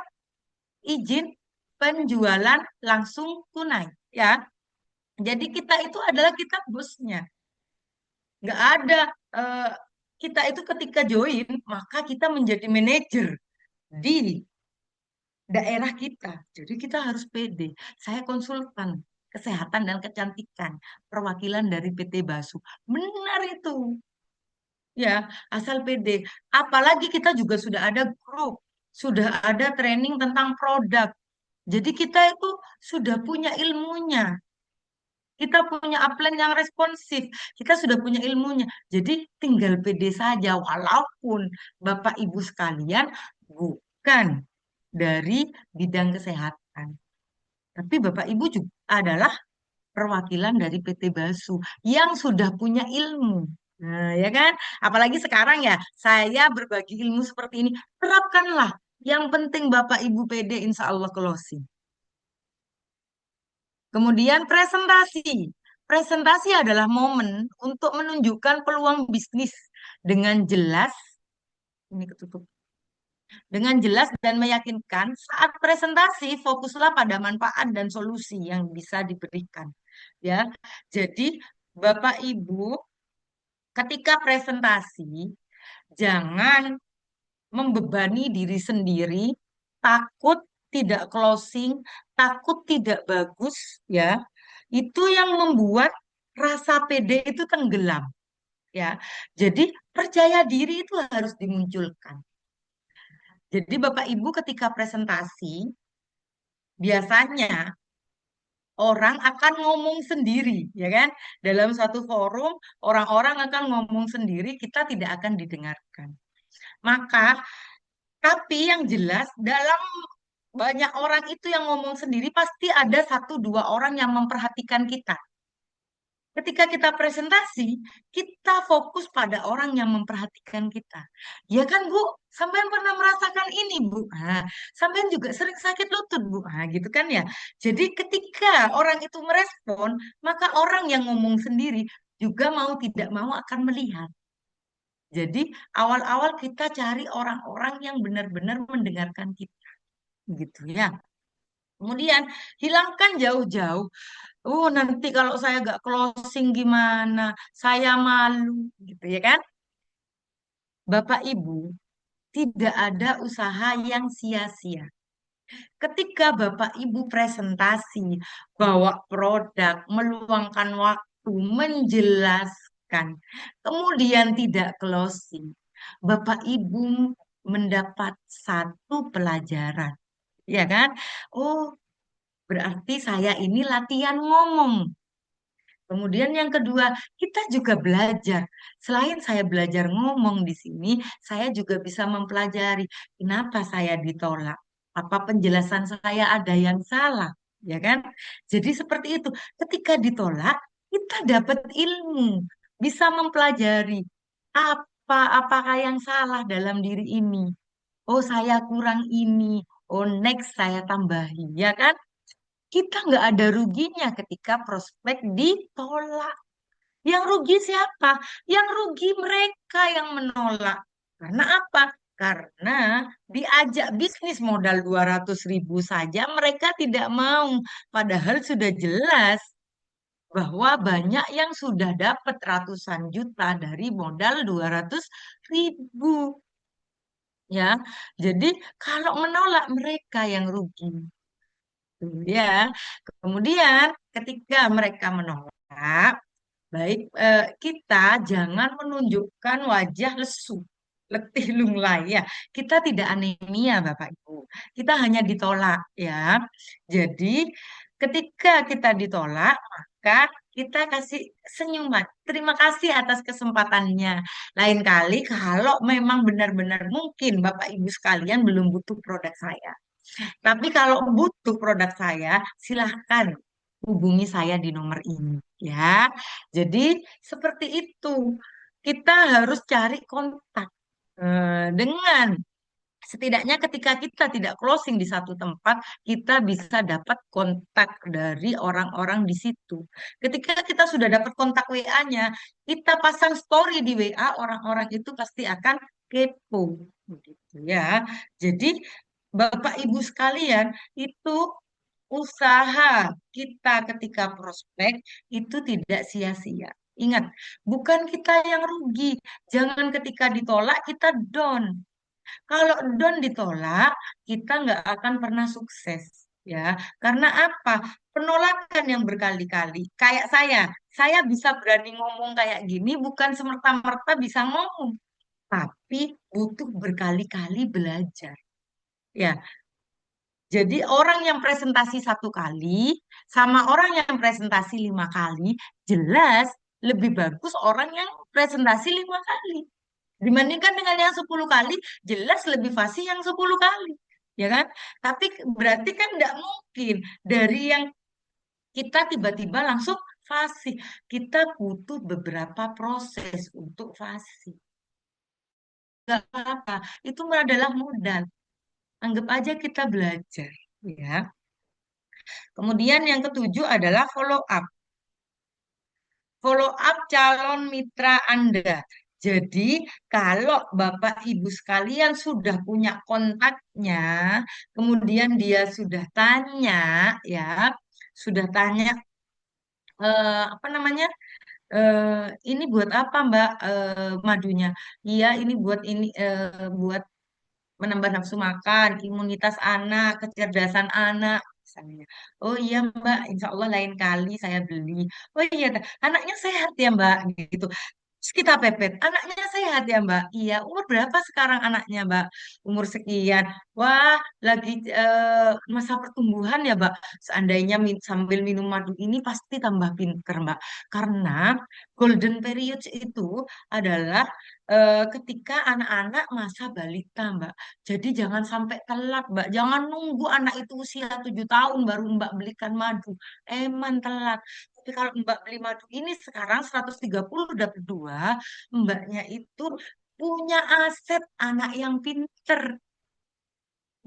izin penjualan langsung tunai, ya. Jadi kita itu adalah kita bosnya. Nggak ada eh, kita itu ketika join maka kita menjadi manajer di daerah kita. Jadi kita harus pede. Saya konsultan kesehatan dan kecantikan perwakilan dari PT Basu. Benar itu. Ya, asal pede. Apalagi kita juga sudah ada grup, sudah ada training tentang produk. Jadi kita itu sudah punya ilmunya. Kita punya upline yang responsif, kita sudah punya ilmunya. Jadi tinggal pede saja, walaupun Bapak Ibu sekalian bukan dari bidang kesehatan. Tapi Bapak Ibu juga adalah perwakilan dari PT Basu yang sudah punya ilmu. Nah, ya kan? Apalagi sekarang ya, saya berbagi ilmu seperti ini. Terapkanlah. Yang penting Bapak Ibu pede, insya Allah closing. Kemudian presentasi. Presentasi adalah momen untuk menunjukkan peluang bisnis dengan jelas. Ini ketutup. Dengan jelas dan meyakinkan, saat presentasi fokuslah pada manfaat dan solusi yang bisa diberikan. Ya, jadi Bapak Ibu ketika presentasi jangan membebani diri sendiri, takut tidak closing, takut tidak bagus, ya. Itu yang membuat rasa pede itu tenggelam, ya. Jadi percaya diri itu harus dimunculkan. Jadi Bapak Ibu ketika presentasi biasanya orang akan ngomong sendiri, ya kan? Dalam satu forum orang-orang akan ngomong sendiri, kita tidak akan didengarkan. Maka, tapi yang jelas dalam banyak orang itu yang ngomong sendiri pasti ada satu dua orang yang memperhatikan kita. Ketika kita presentasi, kita fokus pada orang yang memperhatikan kita. Ya kan, Bu? Sampean pernah merasakan ini, Bu. Nah, sampean juga sering sakit lutut, Bu. Nah, gitu kan ya. Jadi ketika orang itu merespon, maka orang yang ngomong sendiri juga mau tidak mau akan melihat. Jadi awal-awal kita cari orang-orang yang benar-benar mendengarkan kita, gitu ya. Kemudian hilangkan jauh-jauh. Nanti kalau saya gak closing gimana? Saya malu, gitu ya kan? Bapak Ibu, tidak ada usaha yang sia-sia. Ketika Bapak Ibu presentasi, bawa produk, meluangkan waktu, menjelaskan, kemudian tidak closing, Bapak Ibu mendapat satu pelajaran, ya kan? Oh, berarti saya ini latihan ngomong. Kemudian yang kedua, kita juga belajar. Selain saya belajar ngomong di sini, saya juga bisa mempelajari kenapa saya ditolak. Apa penjelasan saya ada yang salah, ya kan? Jadi seperti itu. Ketika ditolak, kita dapat ilmu, bisa mempelajari apakah yang salah dalam diri ini. Oh, saya kurang ini. Oh, next saya tambahi, ya kan? Kita nggak ada ruginya ketika prospek ditolak. Yang rugi siapa? Yang rugi mereka yang menolak. Karena apa? Karena diajak bisnis modal 200.000 saja mereka tidak mau. Padahal sudah jelas bahwa banyak yang sudah dapat ratusan juta dari modal 200.000. Ya, jadi kalau menolak mereka yang rugi. Ya, kemudian ketika mereka menolak, baik, kita jangan menunjukkan wajah lesu, letih lunglai ya. Kita tidak anemia, Bapak Ibu. Kita hanya ditolak ya. Jadi ketika kita ditolak, maka kita kasih senyuman. Terima kasih atas kesempatannya. Lain kali kalau memang benar-benar mungkin Bapak Ibu sekalian belum butuh produk saya. Tapi kalau butuh produk saya, silahkan hubungi saya di nomor ini ya. Jadi seperti itu. Kita harus cari kontak dengan setidaknya ketika kita tidak closing di satu tempat, kita bisa dapat kontak dari orang-orang di situ. Ketika kita sudah dapat kontak WA-nya, kita pasang story di WA, orang-orang itu pasti akan kepo, begitu ya. Jadi Bapak Ibu sekalian, itu usaha kita ketika prospek itu tidak sia-sia. Ingat, bukan kita yang rugi. Jangan ketika ditolak kita down. Kalau down ditolak, kita nggak akan pernah sukses. Ya, karena apa? Penolakan yang berkali-kali. Kayak saya bisa berani ngomong kayak gini bukan semerta-merta bisa ngomong, tapi butuh berkali-kali belajar. Ya, Jadi orang yang presentasi 1 kali sama orang yang presentasi 5 kali, jelas lebih bagus orang yang presentasi 5 kali. Dibandingkan dengan yang 10 kali, jelas lebih fasih yang 10 kali. Ya kan? Tapi berarti kan nggak mungkin dari yang kita tiba-tiba langsung fasih. Kita butuh beberapa proses untuk fasih. Nggak apa-apa. Itu adalah modal. Anggap aja kita belajar. Ya. Kemudian yang ketujuh adalah follow up. Follow up calon mitra Anda. Jadi, kalau Bapak Ibu sekalian sudah punya kontaknya, kemudian dia sudah tanya, ya, sudah tanya, apa namanya, ini buat apa Mbak madunya? Iya, ini buat buat menambah nafsu makan, imunitas anak, kecerdasan anak, misalnya. Oh iya Mbak, insya Allah lain kali saya beli. Oh iya, anaknya sehat ya Mbak, gitu. Terus kita pepet, anaknya sehat ya Mbak? Iya, umur berapa sekarang anaknya Mbak? Umur sekian. Wah, lagi masa pertumbuhan ya Mbak. Seandainya sambil minum madu ini pasti tambah pinter Mbak. Karena golden period itu adalah ketika anak-anak masa balita Mbak. Jadi jangan sampai telat Mbak. Jangan nunggu anak itu usia 7 tahun baru Mbak belikan madu. Eman telat. Tapi kalau Mbak beli madu ini sekarang 130 udah berdua, Mbaknya itu punya aset anak yang pinter.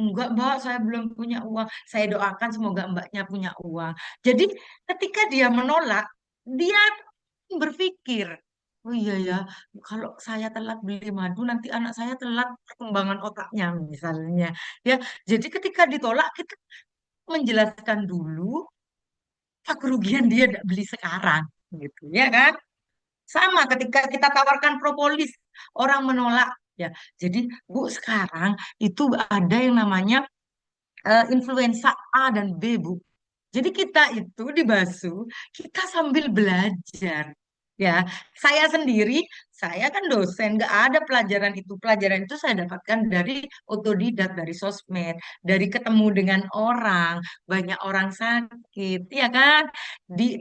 Enggak, Mbak, saya belum punya uang. Saya doakan semoga Mbaknya punya uang. Jadi ketika dia menolak, dia berpikir, oh iya ya, kalau saya telat beli madu, nanti anak saya telat perkembangan otaknya misalnya. Ya, jadi ketika ditolak, kita menjelaskan dulu apa kerugian dia tidak beli sekarang, gitu ya kan? Sama ketika kita tawarkan propolis, orang menolak. Ya, jadi Bu sekarang itu ada yang namanya influenza A dan B, Bu. Jadi kita itu di Basu, kita sambil belajar. Ya, saya sendiri, saya kan dosen, nggak ada pelajaran itu. Pelajaran itu saya dapatkan dari otodidak, dari sosmed, dari ketemu dengan orang, banyak orang sakit, ya kan? Di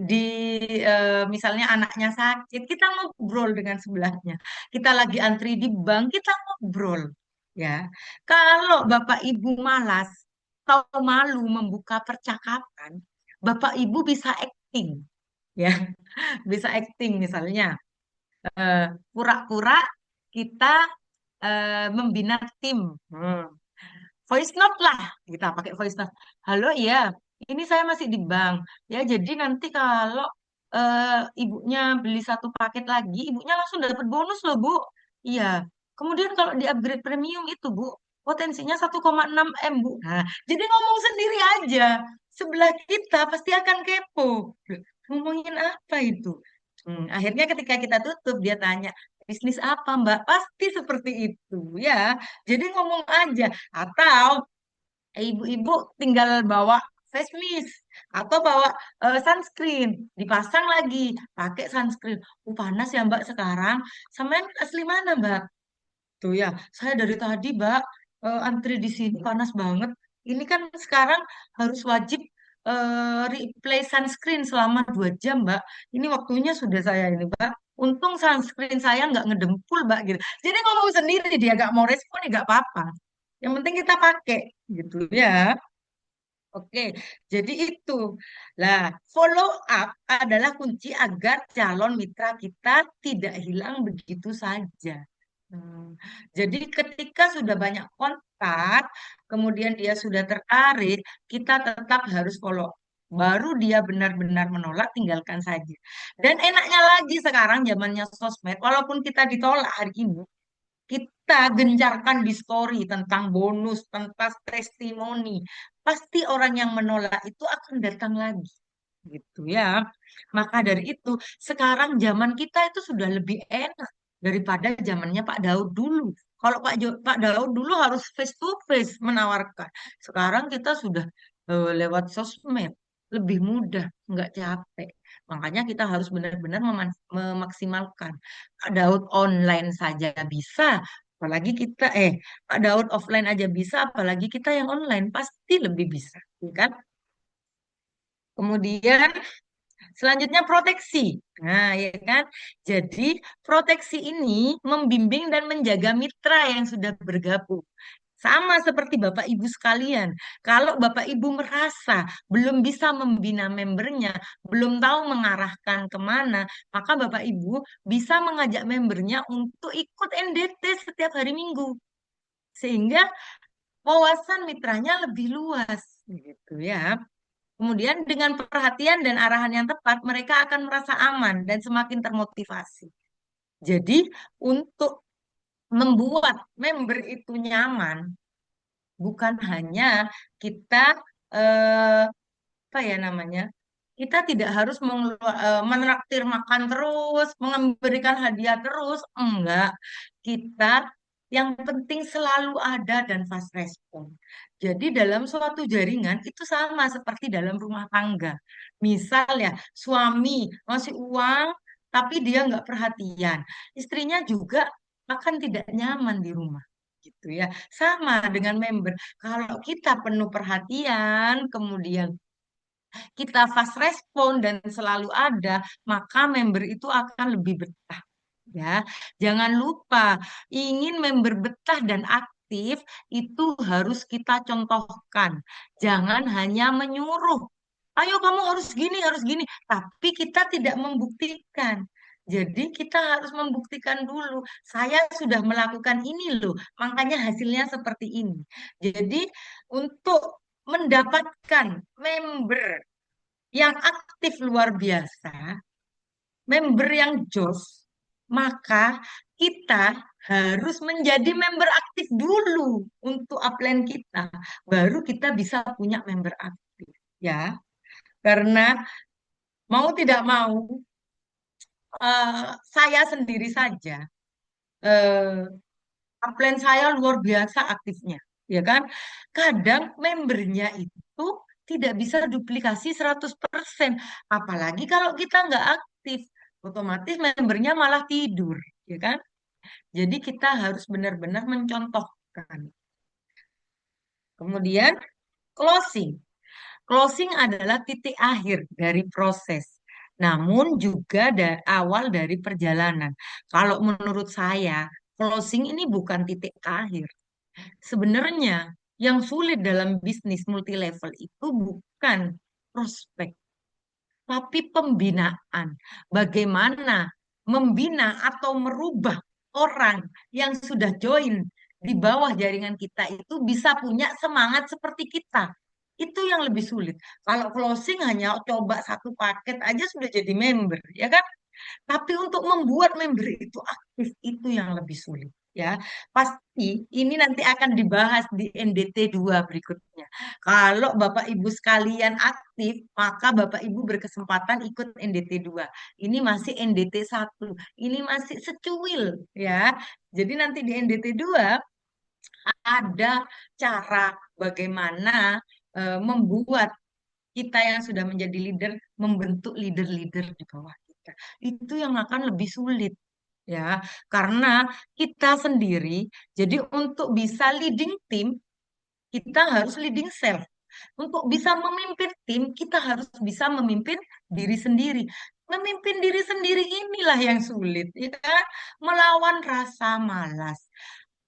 misalnya anaknya sakit, kita ngobrol dengan sebelahnya. Kita lagi antri di bank, kita ngobrol. Ya, kalau Bapak Ibu malas atau malu membuka percakapan, Bapak Ibu bisa acting, ya, bisa acting misalnya eh, pura-pura kita membina tim. Hmm. Voice note lah, kita pakai voice note. Halo ya, ini saya masih di bank. Ya, jadi nanti kalau ibunya beli 1 paket lagi, ibunya langsung dapat bonus loh, Bu. Iya. Kemudian kalau di upgrade premium itu, Bu, potensinya 1,6 M, Bu. Nah, jadi ngomong sendiri aja. Sebelah kita pasti akan kepo. Loh, ngomongin apa itu? Akhirnya ketika kita tutup, dia tanya, bisnis apa, Mbak? Pasti seperti itu, ya. Jadi ngomong aja. Atau ibu-ibu tinggal bawa face mist atau bawa sunscreen, dipasang lagi, pakai sunscreen. Panas ya Mbak sekarang. Sama yang asli mana Mbak? Tuh ya, saya dari tadi Mbak antri di sini panas banget. Ini kan sekarang harus wajib replay sunscreen selama 2 jam Mbak. Ini waktunya sudah saya ini Mbak. Untung sunscreen saya nggak ngedempul Mbak gitu. Jadi ngomong sendiri dia nggak mau respon ya nggak apa-apa. Yang penting kita pakai gitu ya. Oke, jadi itu. Lah, follow up adalah kunci agar calon mitra kita tidak hilang begitu saja. Hmm, Jadi ketika sudah banyak kontak, kemudian dia sudah tertarik, kita tetap harus follow. Baru dia benar-benar menolak, tinggalkan saja. Dan enaknya lagi sekarang zamannya sosmed, walaupun kita ditolak hari ini, kita gencarkan di story tentang bonus, tentang testimoni. Pasti orang yang menolak itu akan datang lagi. Gitu ya. Maka dari itu, sekarang zaman kita itu sudah lebih enak daripada zamannya Pak Daud dulu. Kalau Pak Daud dulu harus face to face menawarkan. Sekarang kita sudah lewat sosmed, lebih mudah, nggak capek. Makanya kita harus benar-benar memaksimalkan. Pak Daud online saja bisa, Apalagi kita, Pak Daud offline aja bisa, apalagi kita yang online pasti lebih bisa, ya kan? Kemudian selanjutnya proteksi. Nah, ya kan? Jadi proteksi ini membimbing dan menjaga mitra yang sudah bergabung. Sama seperti Bapak Ibu sekalian, kalau Bapak Ibu merasa belum bisa membina membernya, belum tahu mengarahkan kemana, maka Bapak Ibu bisa mengajak membernya untuk ikut NDT setiap hari Minggu. Sehingga wawasan mitranya lebih luas, gitu ya. Kemudian dengan perhatian dan arahan yang tepat, mereka akan merasa aman dan semakin termotivasi. Jadi untuk membuat member itu nyaman, bukan hanya kita eh, apa ya namanya? Kita tidak harus menraktir makan terus, memberikan hadiah terus, enggak. Kita yang penting selalu ada dan fast respon. Jadi dalam suatu jaringan itu sama seperti dalam rumah tangga. Misal ya, suami ngasih uang tapi dia nggak perhatian. Istrinya juga akan tidak nyaman di rumah. Gitu ya. Sama dengan member. Kalau kita penuh perhatian, kemudian kita fast respon dan selalu ada, maka member itu akan lebih betah. Ya, jangan lupa ingin member betah dan aktif itu harus kita contohkan. Jangan hanya menyuruh. Ayo kamu harus gini, tapi kita tidak membuktikan. Jadi kita harus membuktikan dulu. Saya sudah melakukan ini loh, makanya hasilnya seperti ini. Jadi untuk mendapatkan member yang aktif luar biasa, member yang jos, maka kita harus menjadi member aktif dulu untuk upline kita. Baru kita bisa punya member aktif. Ya, karena mau tidak mau, saya sendiri saja, eh, upline saya luar biasa aktifnya. Ya kan? Kadang membernya itu tidak bisa duplikasi 100%. Apalagi kalau kita nggak aktif, otomatis membernya malah tidur. Ya kan? Jadi kita harus benar-benar mencontohkan. Kemudian closing. Closing adalah titik akhir dari proses. Namun juga awal dari perjalanan. Kalau menurut saya, closing ini bukan titik akhir. Sebenarnya yang sulit dalam bisnis multi level itu bukan prospek, tapi pembinaan. Bagaimana membina atau merubah orang yang sudah join di bawah jaringan kita itu bisa punya semangat seperti kita. Itu yang lebih sulit. Kalau closing hanya coba satu paket aja sudah jadi member, ya kan? Tapi untuk membuat member itu aktif itu yang lebih sulit ya. Pasti ini nanti akan dibahas di NDT 2 berikutnya. Kalau Bapak Ibu sekalian aktif, maka Bapak Ibu berkesempatan ikut NDT 2. Ini masih NDT 1. Ini masih secuil ya. Jadi nanti di NDT 2 ada cara bagaimana membuat kita yang sudah menjadi leader membentuk leader-leader di bawah kita. Itu yang akan lebih sulit ya, karena kita sendiri. Jadi untuk bisa leading tim, kita harus leading self. Untuk bisa memimpin tim, kita harus bisa memimpin diri sendiri. Memimpin diri sendiri inilah yang sulit, ya kan? Melawan rasa malas.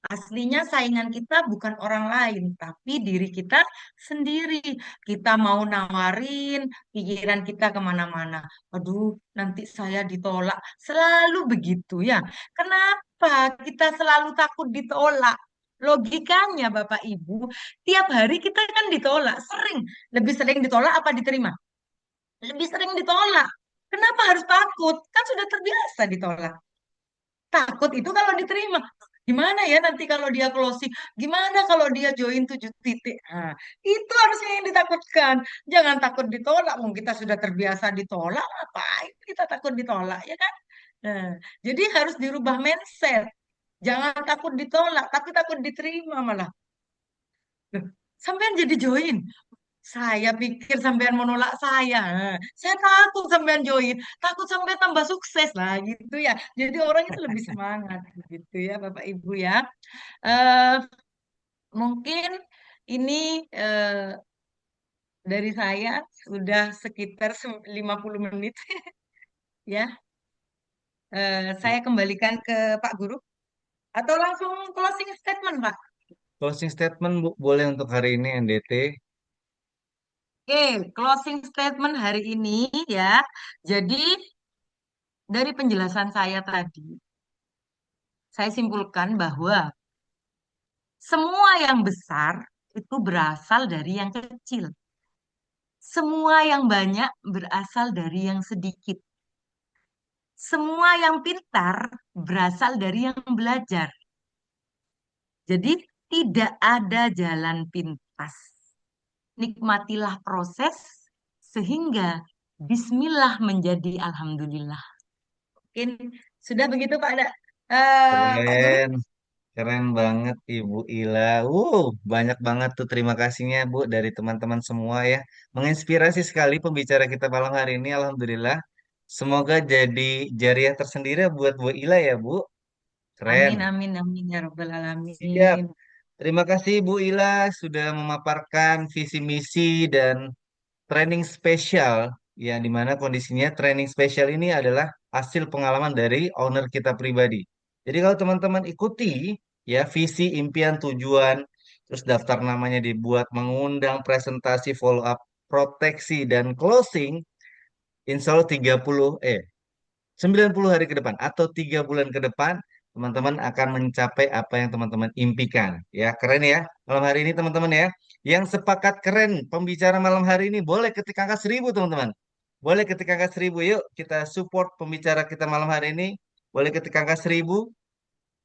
Aslinya saingan kita bukan orang lain, tapi diri kita sendiri. Kita mau nawarin pikiran kita kemana-mana. Aduh, nanti saya ditolak. Selalu begitu ya. Kenapa kita selalu takut ditolak? Logikanya Bapak Ibu, tiap hari kita kan ditolak. Sering. Lebih sering ditolak apa diterima? Lebih sering ditolak. Kenapa harus takut? Kan sudah terbiasa ditolak. Takut itu kalau diterima. Gimana ya nanti kalau dia closing? Gimana kalau dia join 7 titik? Nah, itu harusnya yang ditakutkan. Jangan takut ditolak. Wong kita sudah terbiasa ditolak, ngapain kita takut ditolak, ya kan? Nah, jadi harus dirubah mindset. Jangan takut ditolak, tapi takut diterima malah. Loh, sampean jadi join. Saya pikir sampean menolak saya. Saya takut sampean join, takut sampean tambah sukses lah gitu ya. Jadi orang itu lebih semangat gitu ya, Bapak Ibu ya. eh Mungkin ini dari saya sudah sekitar 50 menit ya. Saya kembalikan ke Pak Guru atau langsung closing statement, Pak. Closing statement Bu, boleh untuk hari ini NDT. Oke, closing statement hari ini ya. Jadi dari penjelasan saya tadi, saya simpulkan bahwa semua yang besar itu berasal dari yang kecil. Semua yang banyak berasal dari yang sedikit. Semua yang pintar berasal dari yang belajar. Jadi tidak ada jalan pintas. Nikmatilah proses sehingga bismillah menjadi alhamdulillah. Mungkin sudah begitu Pak Guru. Keren, keren banget Ibu Ila. Banyak banget tuh terima kasihnya Bu dari teman-teman semua ya. Menginspirasi sekali pembicara kita malam hari ini. Alhamdulillah. Semoga jadi jariah tersendiri buat Bu Ila ya Bu. Keren. Amin, amin, amin ya Rabbal Siap. Alamin. Terima kasih Bu Ila sudah memaparkan visi misi dan training spesial yang dimana kondisinya training spesial ini adalah hasil pengalaman dari owner kita pribadi. Jadi kalau teman-teman ikuti ya visi, impian, tujuan, terus daftar namanya dibuat, mengundang presentasi, follow up, proteksi dan closing, insya Allah 90 hari ke depan atau 3 bulan ke depan, teman-teman akan mencapai apa yang teman-teman impikan. Ya, keren ya. Malam hari ini teman-teman ya. Yang sepakat keren pembicara malam hari ini boleh ketik angka 1000 teman-teman. Boleh ketik angka 1000. Yuk kita support pembicara kita malam hari ini. Boleh ketik angka 1000.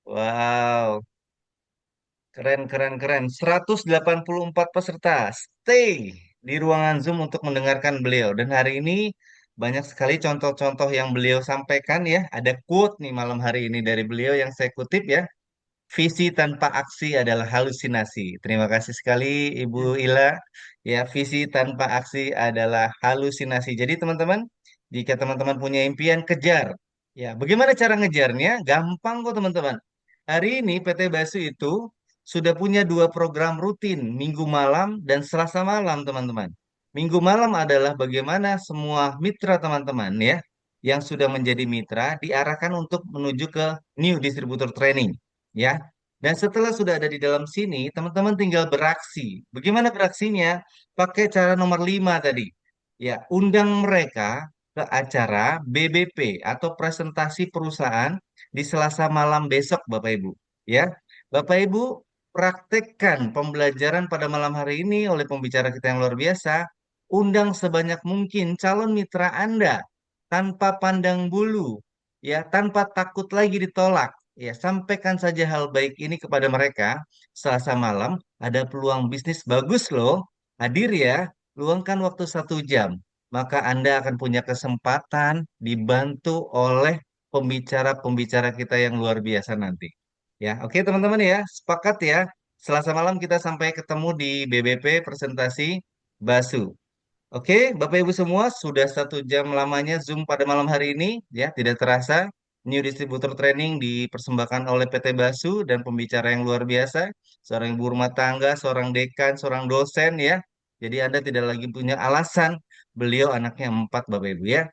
Wow, keren keren keren. 184 peserta stay di ruangan Zoom untuk mendengarkan beliau. Dan hari ini banyak sekali contoh-contoh yang beliau sampaikan ya. Ada quote nih malam hari ini dari beliau yang saya kutip ya. Visi tanpa aksi adalah halusinasi. Terima kasih sekali Ibu Ila. Ya, visi tanpa aksi adalah halusinasi. Jadi teman-teman, jika teman-teman punya impian, kejar. Ya, bagaimana cara ngejarnya? Gampang kok teman-teman. Hari ini PT Basu itu sudah punya 2 program rutin, Minggu malam dan Selasa malam teman-teman. Minggu malam adalah bagaimana semua mitra teman-teman ya, yang sudah menjadi mitra diarahkan untuk menuju ke new distributor training ya. Dan setelah sudah ada di dalam sini, teman-teman tinggal beraksi. Bagaimana beraksinya? Pakai cara nomor 5 tadi. Ya, undang mereka ke acara BBP atau presentasi perusahaan di Selasa malam besok, Bapak Ibu. Ya, Bapak Ibu praktekkan pembelajaran pada malam hari ini oleh pembicara kita yang luar biasa. Undang sebanyak mungkin calon mitra Anda tanpa pandang bulu, ya, tanpa takut lagi ditolak. Ya, sampaikan saja hal baik ini kepada mereka. Selasa malam ada peluang bisnis bagus loh. Hadir ya, luangkan waktu 1 jam. Maka Anda akan punya kesempatan dibantu oleh pembicara-pembicara kita yang luar biasa nanti. Ya, oke teman-teman ya, sepakat ya. Selasa malam kita sampai ketemu di BBP presentasi Basu. Oke, Bapak Ibu semua, sudah 1 jam lamanya Zoom pada malam hari ini, ya, tidak terasa. New Distributor Training dipersembahkan oleh PT Basu dan pembicara yang luar biasa, seorang ibu rumah tangga, seorang dekan, seorang dosen, ya. Jadi Anda tidak lagi punya alasan, beliau anaknya 4, Bapak Ibu, ya.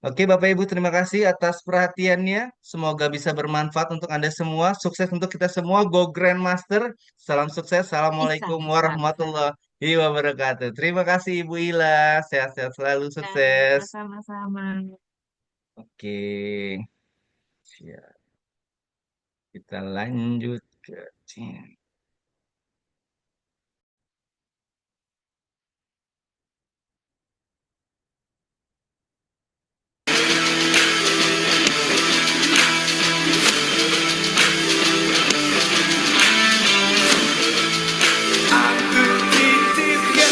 Oke, Bapak Ibu, terima kasih atas perhatiannya. Semoga bisa bermanfaat untuk Anda semua. Sukses untuk kita semua. Go Grandmaster. Salam sukses. Bisa, Assalamualaikum bisa, bisa. warahmatullahi wabarakatuh. Terima kasih, Ibu Ila. Sehat-sehat selalu. Ya, Sukses. sama-sama. Oke, siap. Kita lanjut ke sini. Aku titipkan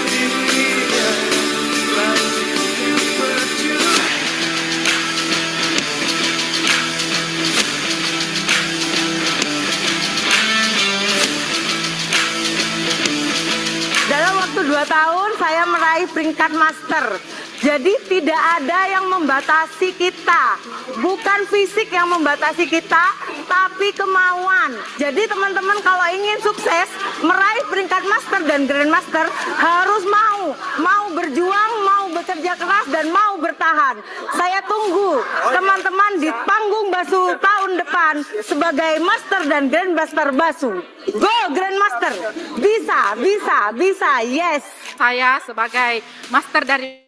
dirinya lanjutkan perjuangan tahun saya meraih peringkat master. Jadi tidak ada yang membatasi kita. Bukan fisik yang membatasi kita, tapi kemauan. Jadi teman-teman kalau ingin sukses, meraih peringkat master dan grandmaster harus mau berjuang, mau bekerja keras dan mau bertahan. Saya tunggu teman-teman di panggung Basu tahun depan sebagai master dan grandmaster Basu. Go grandmaster. Bisa, yes. Saya sebagai master dari